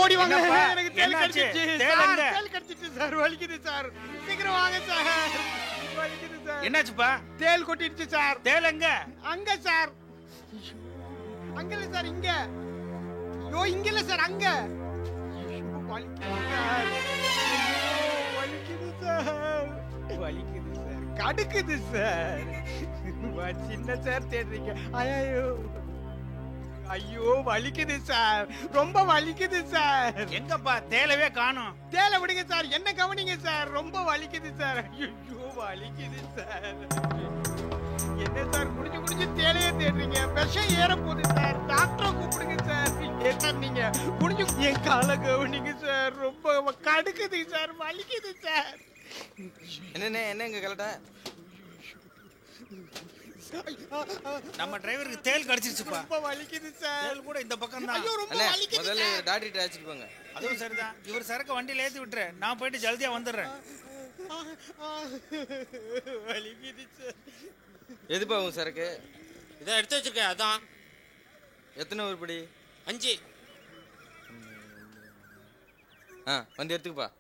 ஓடி வாங்க. எனக்கு தேல் கடிச்சிச்சு. தேல் கடிச்சிச்சு சார். வலிக்குது சார். சீக்கிரம் வாங்க சார். வலிக்குது சார். என்னாச்சுப்பா? தேல் கொட்டிடுச்சு சார். தேல் எங்க? அங்க சார். அங்க இல்ல சார், இங்க. இங்க இல்ல சார், அங்க. வலிக்குது சார். வலிக்குது சார். வலிக்குது சார். கடுக்குது சார். சின்ன சார் தேடுறீங்க. ஐயோ ஐயோ வலிக்குது சார். ரொம்ப வலிக்குது சார். எங்கப்பா? தேலவே காணோம். தேலை விடுங்க சார். என்ன கவனிங்க சார். ரொம்ப வலிக்குது சார். ஐயோ வலிக்குது சார். என்ன சார் குடிச்சு குடிச்சு தேலையே தேடுறீங்க? விஷம் ஏற போகுது சார். டாக்டரை கூப்பிடுங்க சார். ஏன் சார் நீங்க குடிச்சு என் காலை கவனிங்க சார். ரொம்ப கடுக்குது சார். வலிக்குது சார். என்னங்க கலட்ட? நம்ம டிரைவருக்கு தேல் கடிச்சிருச்சுப்பா. ரொம்ப வலிக்குது சார். தேல் கூட இந்த பக்கம் தான். ஐயோ ரொம்ப வலிக்குது. முதல்ல டாக்டர் அழைச்சிட்டு போங்க. அதுவும் சரிதான். இவர் சரக்கு வண்டியில ஏத்தி விட்டுரு. நான் போயிட்டு ஜல்தியா வந்துடுறேன். வலிக்குது சார். எதுப்பா உங்க சரக்கு? இதை எடுத்து வச்சிருக்கேன். அதான். எத்தனை உருப்படி? 5. வந்து எடுத்துக்கப்பா.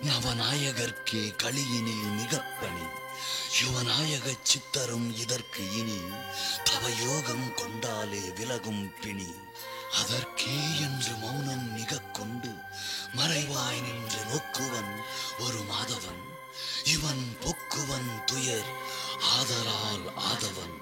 நவநாயகர்க்கே களியினில் மிகப்பணி யுவநாயக சித்தரும் இதற்கு இனி தவயோகம் கொண்டாலே விலகும் பிணி அதற்கே என்று மௌனம் மிக கொண்டு மறைவாய் நின்று நோக்குவன் ஒரு மாதவன் இவன் பொக்குவன் துயர் ஆதலால் ஆதவன்.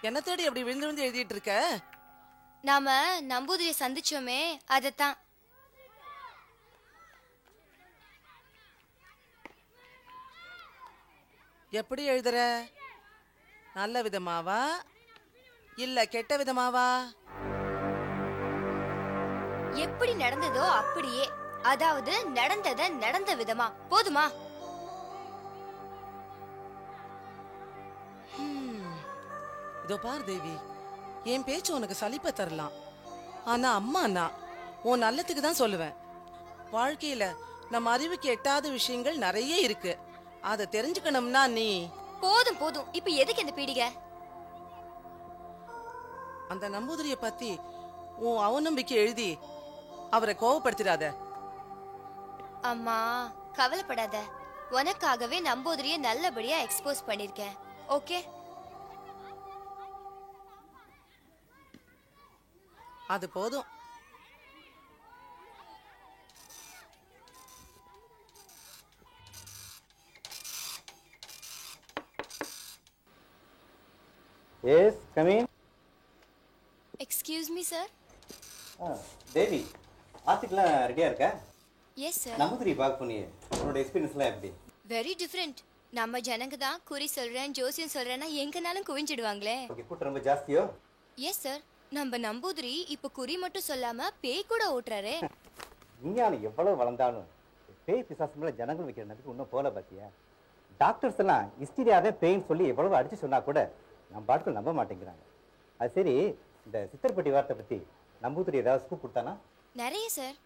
என்ன தேடி அப்படி விழுந்து விழுந்து எழுதிட்டு இருக்க? நாம நம்பூதிரியை சந்திச்சோமே அதத்தான். எப்படி எழுதுற? நல்ல விதமாவா இல்ல கெட்ட விதமாவா? எப்படி நடந்ததோ அப்படியே, அதாவது நடந்தத நடந்த விதமா. போதுமா? இதோ பார் தேவி, என் பேச்சு உனக்கு சலிப்ப தரலாம். ஆனா அம்மா நான் உன் நல்லத்துக்கு தான் சொல்லுவேன். வாழ்க்கையில நம்ம அறிவுக்கு எட்டாத விஷயங்கள் நிறைய இருக்கு. அதை தெரிஞ்சுக்கணும்னா நீ போதும் போதும். இப்ப எதுக்கு இந்த பீடிகை? அந்த நம்பூதிரிய பத்தி உன் அவநம்பிக்கை எழுதி அவரை கோவப்படுத்திடாத. அம்மா கவலைப்படாத, உனக்காகவே நம்பூதிரிய நல்லபடியா எக்ஸ்போஸ் பண்ணிருக்கேன். ஓகே, அது போதும். Yes come in. Excuse me sir. Devi, ஆர்டிக்கெலாம் ரெடியாக இருக்கா? Yes sir. நம்பூதிரி பார்க்க போனியே, உன்னோட எக்ஸ்பீரியன்ஸ்லாம் எப்படி? Very different. நம்ம ஜனங்க தான் குறி சொல்றேன் ஜோசியம் சொல்றேன்னா எங்கனாலும் குவிஞ்சிடுவாங்களே. ஓகே, கூட்டம் ரொம்ப ஜாஸ்தியோ? Yes sir. நம்ம நம்பூதிரி இப்ப குறி மட்டும் சொல்லாம பேய் கூட ஓட்டுறாரே. விஞ்ஞானம் எவ்வளோ வளர்ந்தாலும் பேய் பிசாசு மேலே ஜனங்கள் வைக்கிற நம்பிக்கை இன்னும் போல பார்த்தியா? டாக்டர்ஸ் எல்லாம் ஹிஸ்டீரியாவே பேய்ன்னு சொல்லி எவ்வளவு அடிச்சு சொன்னா கூட நம்ம பாட்டுக்கு நம்ப மாட்டேங்கிறாங்க. அது சரி, இந்த சித்தர்பட்டி வார்த்தை பற்றி நம்பூதிரி ஏதாவது ஸ்கூப் கொடுத்தானா? நிறைய சார்.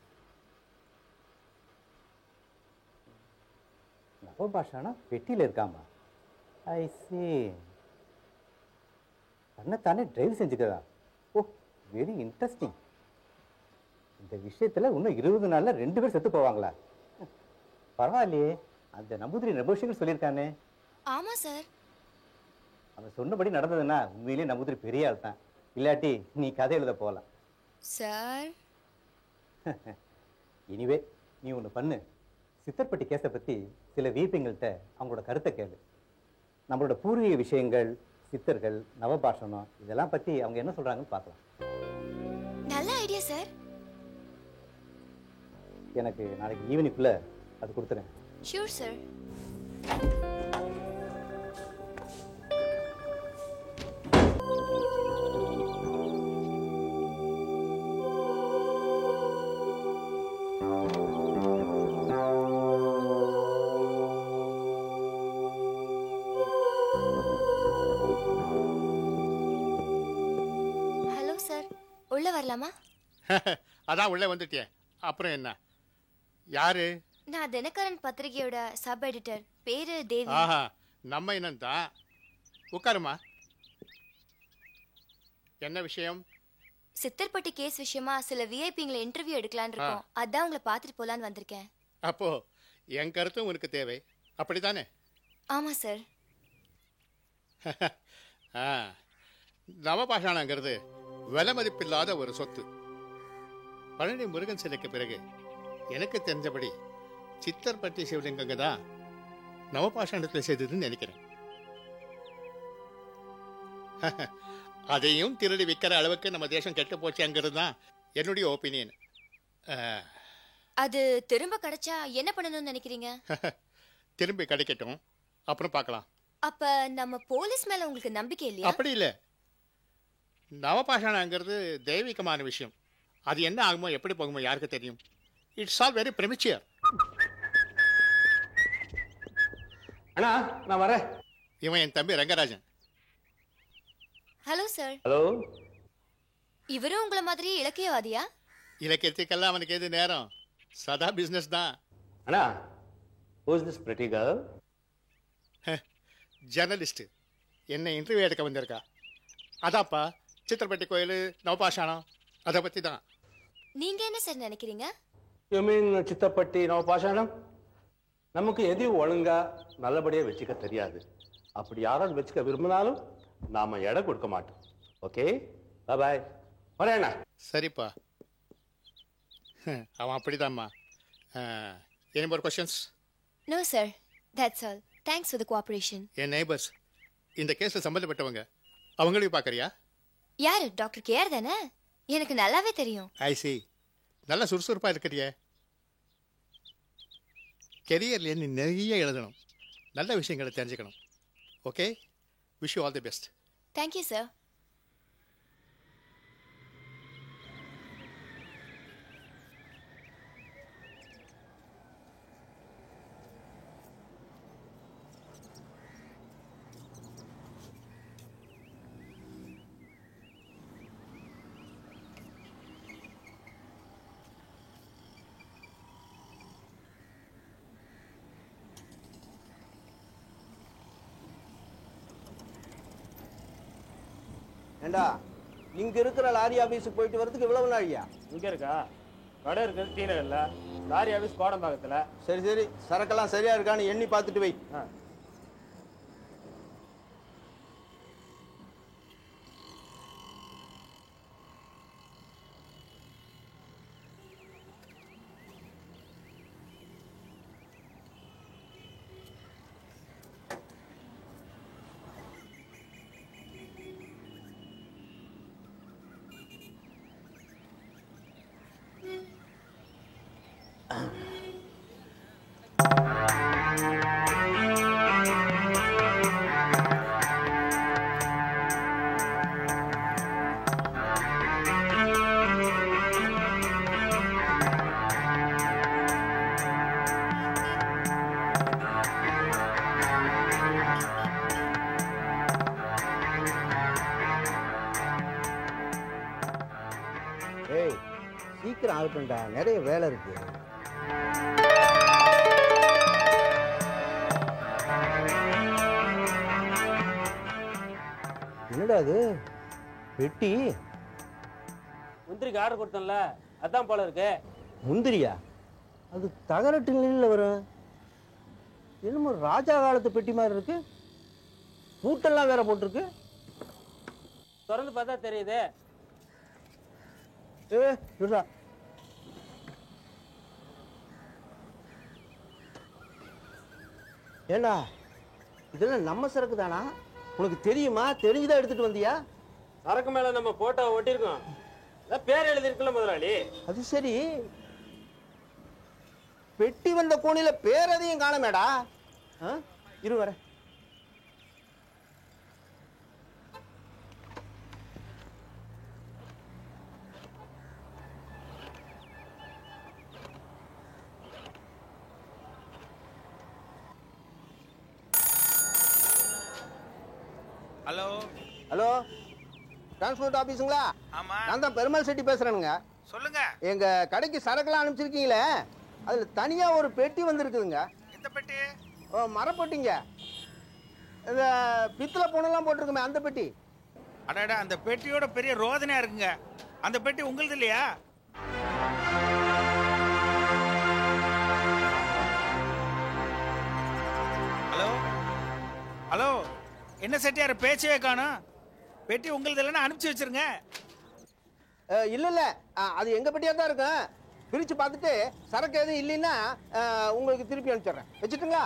நவபாஷானா பெட்டியில் இருக்காமா? ஐ சி. தன்னைத்தானே டிரைவ் செஞ்சுக்கிறதா? ஓ, வெரி இன்ட்ரெஸ்டிங். இந்த விஷயத்தில் இன்னும் 20 நாளில் 2 பேர் செத்து போவாங்களா? பரவாயில்லையே, அந்த நம்பூதிரி நெபோஷியல் சொல்லியிருக்கானே. ஆமா சார். அவன் சொன்னபடி நடந்ததுன்னா உண்மையிலேயே நம்பூதிரி பெரிய ஆள் தான். இல்லாட்டி நீ கதை எழுத போகலாம். சார் எனிவே, நீ ஒன்று பண்ணு. சித்தர்பட்டி கேஸை பற்றி சில வீப்பிங்கள்கிட்ட அவங்களோட கருத்தை கேளு. நம்மளோட பூர்வீக விஷயங்கள், சித்தர்கள், நவபாஷணம் இதெல்லாம் பற்றி அவங்க என்ன சொல்கிறாங்கன்னு பார்க்கலாம். நல்ல ஐடியா சார். எனக்கு நாளைக்கு ஈவினிங்குள்ளே அது கொடுத்துறேன். Sure sir. ஹலோ சார், உள்ள வரலாமா? அதான் உள்ளே வந்துட்டியே, அப்புறம் என்ன? யாரு? நான் தினகரன் பத்திரிகையோட சப் எடிட்டர். பேரு தேவி. ஆஹா, நம்ம இனம் தான். உட்காருமா. என்ன விஷயம்? சித்தர்பட்டி கேஸ் விஷயமா சில விஐபிங்களை இன்டர்வியூ எடுக்கலான்னு இருக்கோம். அதான் உங்களை பார்த்துட்டு போலான்னு வந்திருக்கேன். அப்போ என் கருத்தும் உனக்கு தேவை, அப்படித்தானே? ஆமா சார். நவபாஷாணங்கிறது விலை மதிப்பில்லாத ஒரு சொத்து. பழனி முருகன் சிலைக்கு பிறகு எனக்கு தெரிஞ்சபடி சித்தர்பட்டி சிவலிங்கங்க தான் நவபாஷாணத்தில் செய்ததுன்னு நினைக்கிறேன். அதையும் திருடி விற்கிற அளவுக்கு நம்ம தேசம் கெட்டு போச்சுங்கிறது தான் என்னுடைய ஒப்பீனியன். அது திரும்ப கிடைச்சா என்ன பண்ணணும்னு நினைக்கிறீங்க? திரும்பி கிடைக்கட்டும், அப்புறம் பார்க்கலாம். அப்ப நம்ம போலீஸ் மேல உங்களுக்கு நம்பிக்கை இல்லையா? அப்படி இல்லை. நவபாஷாணங்கிறது தெய்வீகமான விஷயம். அது என்ன ஆகுமோ எப்படி போகுமோ யாருக்கு தெரியும்? It's all very premature. அண்ணா, நான் வரேன். இவன் என் தம்பி ரங்கராஜன். Hello sir. ஹலோ. இவரும் உங்களை மாதிரி இலக்கியவாதியா? இலக்கியத்துக்கெல்லாம் அவனுக்கு எது நேரம்? சதா பிஸ்னஸ் தான். அண்ணா, who is this pretty girl? Journalist என்ன இன்டர்வியூ எடுக்க வந்திருக்கா. அதாப்பா சித்திரப்பட்டி கோயில் நவபாஷாணம் அதை பற்றி தான். நீங்க என்ன சார் நினைக்கிறீங்க? யூ மீன் சித்தப்பட்டி நவபாஷாணம்? நமக்கு எதையும் ஒழுங்கா நல்லபடியா வச்சுக்க தெரியாது. அப்படி யாராவது வச்சுக்க விரும்பினாலும் நாம இடம் கொடுக்க மாட்டோம். Okay, bye. வரேண்ணா. சரிப்பா, அவன் அப்படிதான்மா. Any more questions? No sir, that's all. Thanks for the cooperation. என் நெய்பர்ஸ் இந்த கேஸில் சம்மந்தப்பட்டவங்க, அவங்களையும் பார்க்குறியா? யாரு? டாக்டர் கேஆர் தானே? எனக்கு நல்லாவே தெரியும். ஐ சி. நல்லா சுறுசுறுப்பாக இருக்கிறியே. கெரியர்லேயே நீ நிறைய எழுதணும், நல்ல விஷயங்களை தெரிஞ்சுக்கணும். Okay, wish you all the best. Thank you sir. ஏண்டா, இங்க இருக்கிற லாரி ஆபீஸுக்கு போயிட்டு வரதுக்கு இவ்வளவு நாளியா? இங்க இருக்கா? கடை இருக்குது, டீ நகர்ல. லாரி ஆஃபீஸ் கோடம்பாக்கத்தில். சரி சரி, சரக்கெல்லாம் சரியா இருக்கான்னு எண்ணி பார்த்துட்டு வை. ஏய், சீக்கிரம் ஆகட்டும்டா, நிறைய வேலை இருக்கு. என்னடா அது பெட்டி? முந்திரிக்கு ஆர்டர் கொடுத்தேன்ல, அதான் போல இருக்கு. முந்திரியா? அது தகரட்டு நிலையில் வரும். என்னமோ ராஜா காலத்து பெட்டி மாதிரி இருக்கு. பூட்டெல்லாம் வேற போட்டிருக்கு. திறந்து பார்த்தா தெரியுது. ஏண்டா, இதெல்லாம் நம்ம சரக்கு தானா? உனக்கு தெரியுமா? தெரிஞ்சுதான் எடுத்துட்டு வந்தியா? சரக்கு மேல நம்ம போட்டோ ஒட்டியிருக்கோம், பேர் எழுதிருக்குல்ல முதலாளி. அது சரி, பெட்டி வந்த கோணில பேரதையும் காணமேடா. இரு வர. ஹலோ ஹலோ, டிரான்ஸ்போர்ட் ஆபீஸுங்களா? ஆமா, நான் தான் பெருமாள் செட்டி பேசுறேனுங்க. சொல்லுங்க. எங்க கடைக்கு சரக்குலாம் அனுப்பிச்சிருக்கீங்களே, அதுல தனியா ஒரு பெட்டி வந்திருக்குதுங்க. எந்த பெட்டி? மரப்பெட்டிங்க. இந்த பித்தளை பொண்ணெல்லாம் போட்டிருக்குமே அந்த பெட்டி. அடடா, அந்த பெட்டியோட பெரிய ரோதனையா இருக்குங்க. அந்த பெட்டி உங்களுது இல்லையா? ஹலோ ஹலோ, என்ன செட்டியார் பேச்சவே காணும்? பெட்டி உங்களுது இல்லைன்னா அனுப்பிச்சு வச்சிருங்க. இல்ல இல்ல, அது எங்க பெட்டியா தான் இருக்கும். பிரிச்சு பார்த்துட்டு சரக்கு எதுவும் இல்லைன்னா உங்களுக்கு திருப்பி அனுப்பிச்சிடுறேன். வச்சுட்டுங்களா?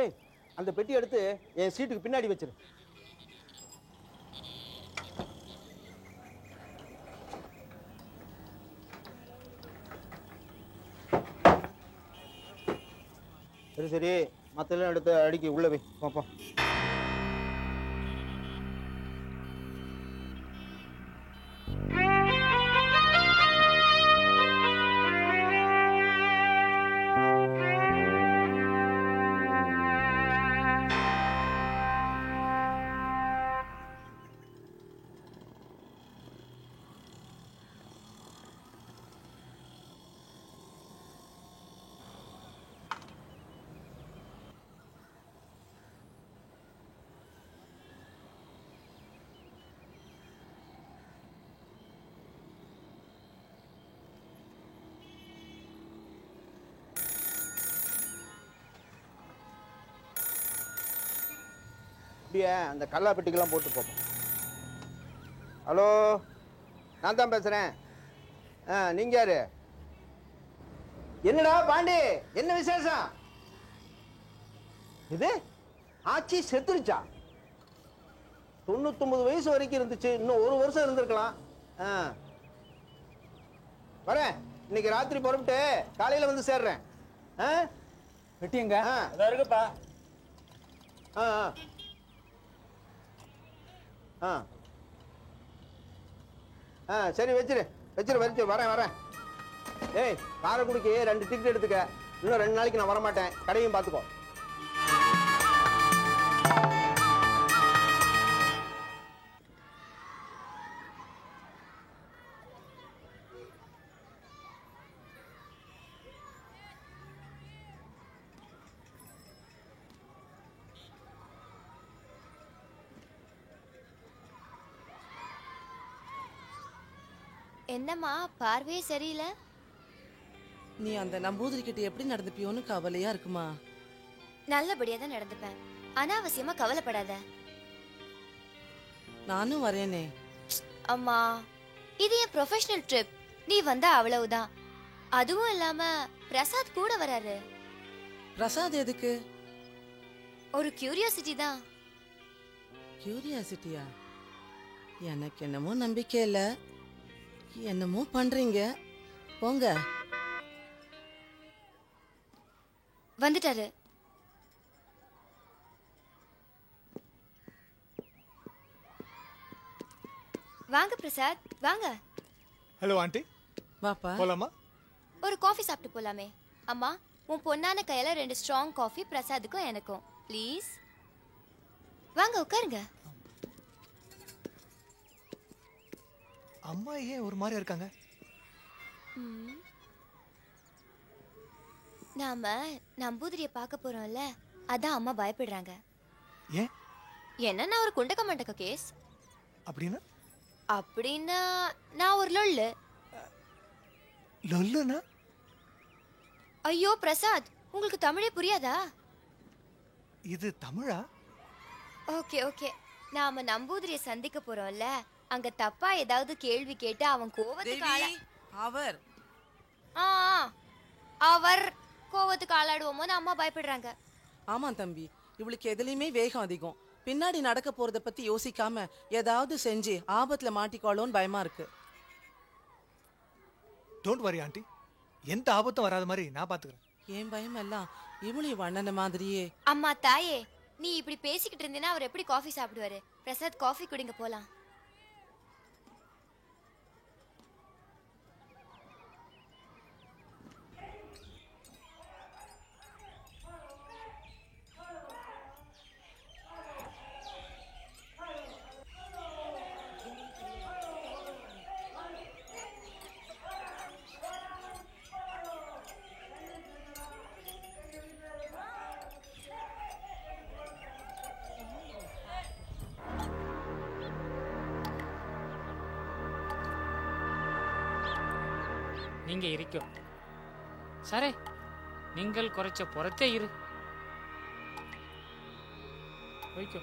ஏய், அந்த பெட்டி எடுத்து என் சீட்டுக்கு பின்னாடி வச்சிரு. சரி சரி, மற்றெல்லாம் எடுத்து அடிக்கி உள்ள வை. பாப்பா. அப்படியே அந்த கல்லா பெட்டிக்கெல்லாம் போட்டு போப்போம். ஹலோ, நான் தான் பேசுறேன். நீங்க யாரு? என்னடா பாண்டி, என்ன விசேஷம்? இது ஆச்சி செத்துருச்சா? 99 வயசு வரைக்கும் இருந்துச்சு, இன்னும் 1 வருஷம் இருந்திருக்கலாம். வரேன், இன்னைக்கு ராத்திரி புறப்பட்டு காலையில வந்து சேர்றேன். பெட்டி எங்க? இருக்குப்பா. சரி, வச்சிரு வச்சிரு. வரேன். ஏய், காரைக்குடிக்கு 2 டிக்கெட் எடுத்துக்க. இன்னும் 2 நாளைக்கு நான் வரமாட்டேன். கடையும் பார்த்துக்கோ. என்னம்மா பார்வையே சரியில்லை? நீ அந்த நம்பூதிரி கிட்ட எப்படி நடந்துப்பியோன்னு கவலையா இருக்குமா? நல்லபடியா தான் நடந்துப்பேன். அனாவசியமா கவலைப்படாத. நானும் வரேனே. அம்மா, இது என் ப்ரொஃபஷனல் ட்ரிப். நீ வந்தா அவ்வளவுதான். அதுவும் இல்லாம பிரசாத் கூட வராரு. பிரசாத் எதுக்கு? ஒரு கியூரியாசிட்டி தான். கியூரியாசிட்டியா? எனக்கு என்னமோ நம்பிக்கை இல்ல. என்னமோ பண்றீங்க, போங்க. வந்துட்டாரு. வாங்க பிரசாத், வாங்க. Hello aunty. வாப்பா. போலாமா? ஒரு காஃபி சாப்பிட்டு போலாமே. அம்மா, உன் பொண்ணான கையில 2 ஸ்ட்ராங் காஃபி பிரசாத்துக்கும் எனக்கும் ப்ளீஸ். வாங்க உட்காருங்க. அம்மா ஏன் ஒரு மாதிரி இருக்காங்க? நாம நம்பூதிரிய பார்க்க போறோம்ல, அதான் அம்மா பயப்படுறாங்க. ஏன்? என்ன நான் ஒரு குண்டக்க மண்டக்க கேஸ். அப்படின்னா? அப்படின்னா நான் ஒரு லொல்லு. லொல்லுனா? ஐயோ பிரசாத், உங்களுக்கு தமிழே புரியாதா? இது தமிழா? Okay okay. நாம நம்பூதிரிய சந்திக்க போறோம்ல, அங்க தப்பா ஏதாவது கேள்வி கேட்டு அவன் கோவத்துக்கு அவர் கோவத்துக்கு ஆளாடுவோமோன்னு அம்மா பயப்படுறாங்க. ஆமா தம்பி, இவளுக்கு எதுலயுமே வேகம் அதிகம். பின்னாடி நடக்க போறத பத்தி யோசிக்காம ஏதாவது செஞ்சு ஆபத்துல மாட்டிக்கோளோன்னு பயமா இருக்கு. டோன்ட் வரி ஆண்டி, எந்த ஆபத்தும் வராத மாதிரி நான் பாத்துக்கிறேன். ஏன் பயம் எல்லாம் இவளையும் வண்ணன மாதிரியே. அம்மா தாயே, நீ இப்படி பேசிக்கிட்டு இருந்தீன்னா அவர் எப்படி காஃபி சாப்பிடுவாரு? பிரசாத், காஃபி குடிங்க, போலாம். நீங்க இருக்கோ சரே, நீங்கள் குறைச்ச புறத்தே இரு வைக்கோ.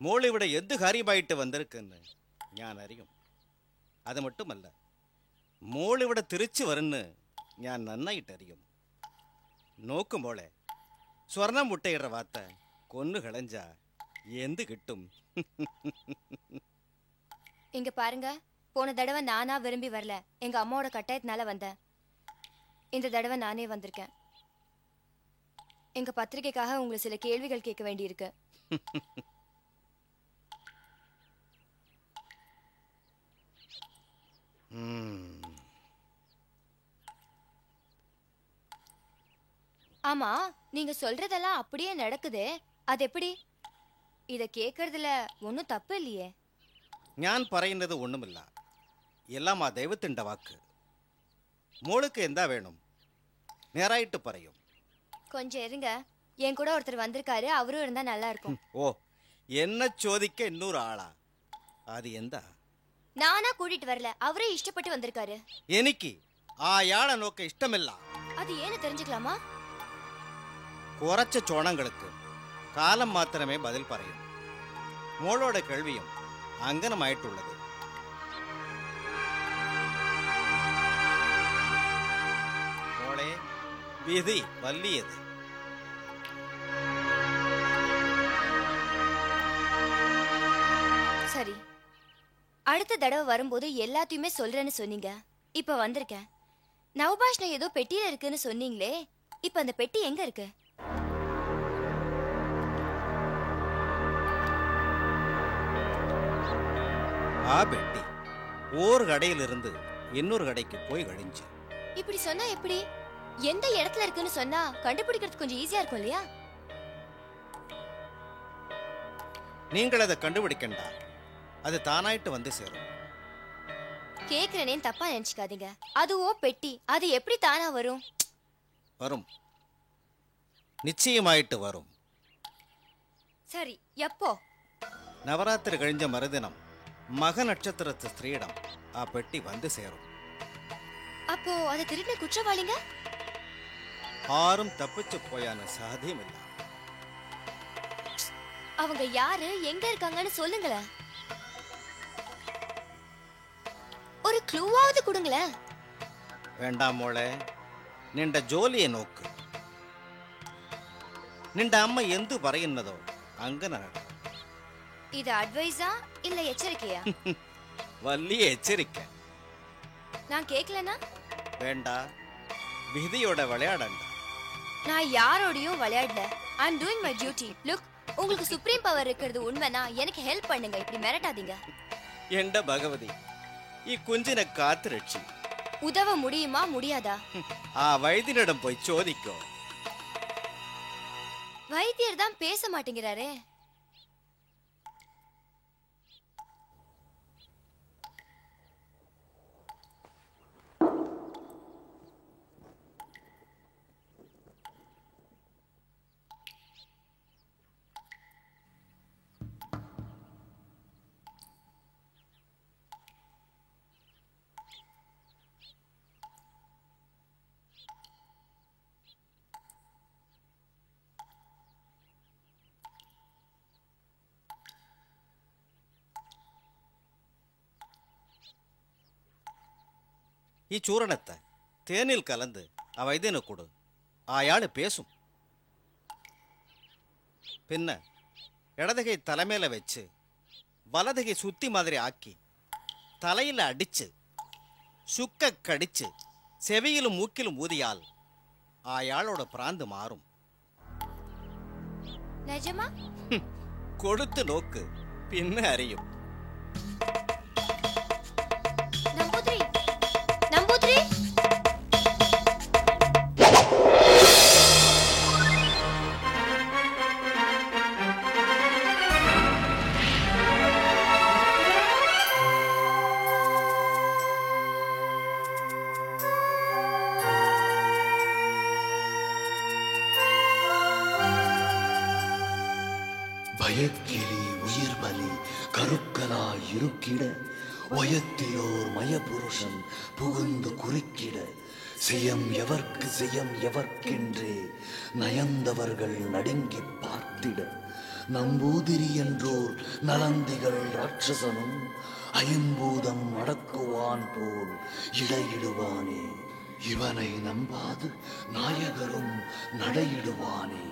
മോളിവിടെ എന്ത് കാര്യമായിട്ട് വന്നിരിക്കുന്നു ഞാൻ അറിയും. അത് മറ്റുമല്ല, മോളിവിടെ തിരിച്ചു വരുന്ന് ഞാൻ നന്നായിട്ട് അറിയും. നോക്കും മോളെ, സ്വർണം മുട്ടയിട വാത്ത കൊന്നു കളഞ്ച എന്ത് കിട്ടും? இங்க பாருங்க, போன தடவை நானா விரும்பி வரல, எங்க அம்மாவோட கட்டாயத்தினால வந்தேன். இந்த தடவை நானே வந்திருக்கேன். எங்க பத்திரிகைக்காக உங்களுக்கு சில கேள்விகள் கேட்க வேண்டியிருக்கு. ஆமா, நீங்க சொல்றதெல்லாம் அப்படியே நடக்குது, அது எப்படி? இத கேக்குறதுல ஒன்னும் தப்பு இல்லையே. ഞാൻ പറയുന്നത് ഒന്നുമില്ല, എല്ലാം ആ ദൈവത്തിൻ്റെ വാക്ക്. മോൾക്ക് എന്താ വേണം നേരായിട്ട് പറയും. கொஞ்சம் இருங்க, என் கூட ஒருத்தர் வந்திருக்காரு, அவரும் இருந்தா நல்லா இருக்கும். ഓ, എന്നെ ചോദിക്ക ഇന്നൊരു ആളാ? അത് എന്താ? நானா கூட்டிட்டு வரல, அவரே இஷ்டப்பட்டு வந்திருக்காரு. എനിക്ക് അയാളെ നോക്ക ഇഷ്ടമില്ല. அது ஏன்னு தெரிஞ்சுக்கலாமா? കുറച്ച് ചോണങ്ങൾക്ക് കാലം മാത്രമേ ബദൽ പറയൂ. മോളോടെ കേൾവിയും അങ്കനമായിട്ടുള്ളത്. മോളെ, വിധി വലിയത്. சரி, அடுத்த தடவை வரும்போது எல்லாத்தையுமே சொல்றேன்னு சொன்னீங்க. இப்ப வந்திருக்கேன். நவபாஷ்ணம் ஏதோ பெட்டியில இருக்குன்னு சொன்னீங்களே, இப்ப அந்த பெட்டி எங்க இருக்கு? ആ പെട്ടി ഓർ കടയിലിരുന്ന് இன்னொரு கடைக்கு போய் கழிஞ்சு. இப்படி சொன்னா எப்படி? எந்த இடத்துல இருக்குன்னு சொன்னா கண்டுபிடிக்கிறது கொஞ்சம் ஈஸியா இருக்கும் இல்லையா? நீங்கள் அதை கண்டுபிடிக்கண்டா, அது தானாயிட்டு வந்து சேரும். கேக்குறேனேன்னு தப்பா நினைச்சுக்காதீங்க. அதுவோ பெட்டி, அது எப்படி தானா வரும்? வரும், நிச்சயமாயிட்டு வரும். சரி, எப்போ? நவராத்திரி கழிஞ்ச மறுதினம் மக நட்சத்திரத்து ஸ்திரீடம் ஆ பெட்டி வந்து சேரும். அப்போ அதை திருடின குற்றவாளிங்க யாரும் தப்பிச்சு போயான சாத்தியம் இல்ல. அவங்க யாரு, எங்க இருக்காங்கன்னு சொல்லுங்களேன். ஒரு க்ளூவாவது கொடுங்களேன். வேண்டாம் மோளே, ನಿಂಡ ಜೋಲಿಯ ನೋಕು. ನಿಂಡ ಅಮ್ಮ ಎಂದು ಬರೆಯುನ್ನದೋ ಅಂಗನ ನಡ. இது அட்வைஸா இல்ல எச்சரிக்கையா? வல்லிய எச்சரிக்கை. நான் கேக்கலனா? வேண்டா, விதியோட விளையாடണ്ട. நான் யாரோடையும் விளையாடல. I am doing my duty. Look, உங்களுக்கு சுப்ரீம் பவர் இருக்கிறது உண்மைனா எனக்கு ஹெல்ப் பண்ணுங்க, இப்படி மிரட்டாதீங்க. எண்ட பகவதி, ಈ ಕುಂಜಿನ ಕಾத்து ರಕ್ಷಿ. உதவ முடியுமா முடியாதா? ಆ வைத்தியரிடம் போய் சோதிக்கோ. வைத்தியர் தான் பேச மாட்டேங்கிறாரே. ಈ ಚೂರಣத்தை தேனில் கலந்து வைத்தியனு கொடு. ஆயாளு பேசும். பின்ன இடதுகை தலைமையில வச்சு வலதுகை சுத்தி மாதிரி ஆக்கி தலையில அடிச்சு சுக்க கடிச்சு செவியிலும் மூக்கிலும் ஊதியால் ஆயாளோட பிராந்து மாறும். நிஜமா? கொடுத்து நோக்கு, பின்ன அறியும். பயக்கிளி உயிர் பலி கருக்கலாய் இருக்கிட வயத்திலோர் மயபுருஷன் புகுந்து குறுக்கிட செய்யம் எவர்க்கென்றே நயந்தவர்கள் நடுங்கி பார்த்திட நம்பூதிரி என்றோர் நலந்திகள் ராட்சசனும் ஐம்பூதம் அடக்குவான் போல் இடையிடுவானே. இவனை நம்பாது நாயகரும் நடையிடுவானே.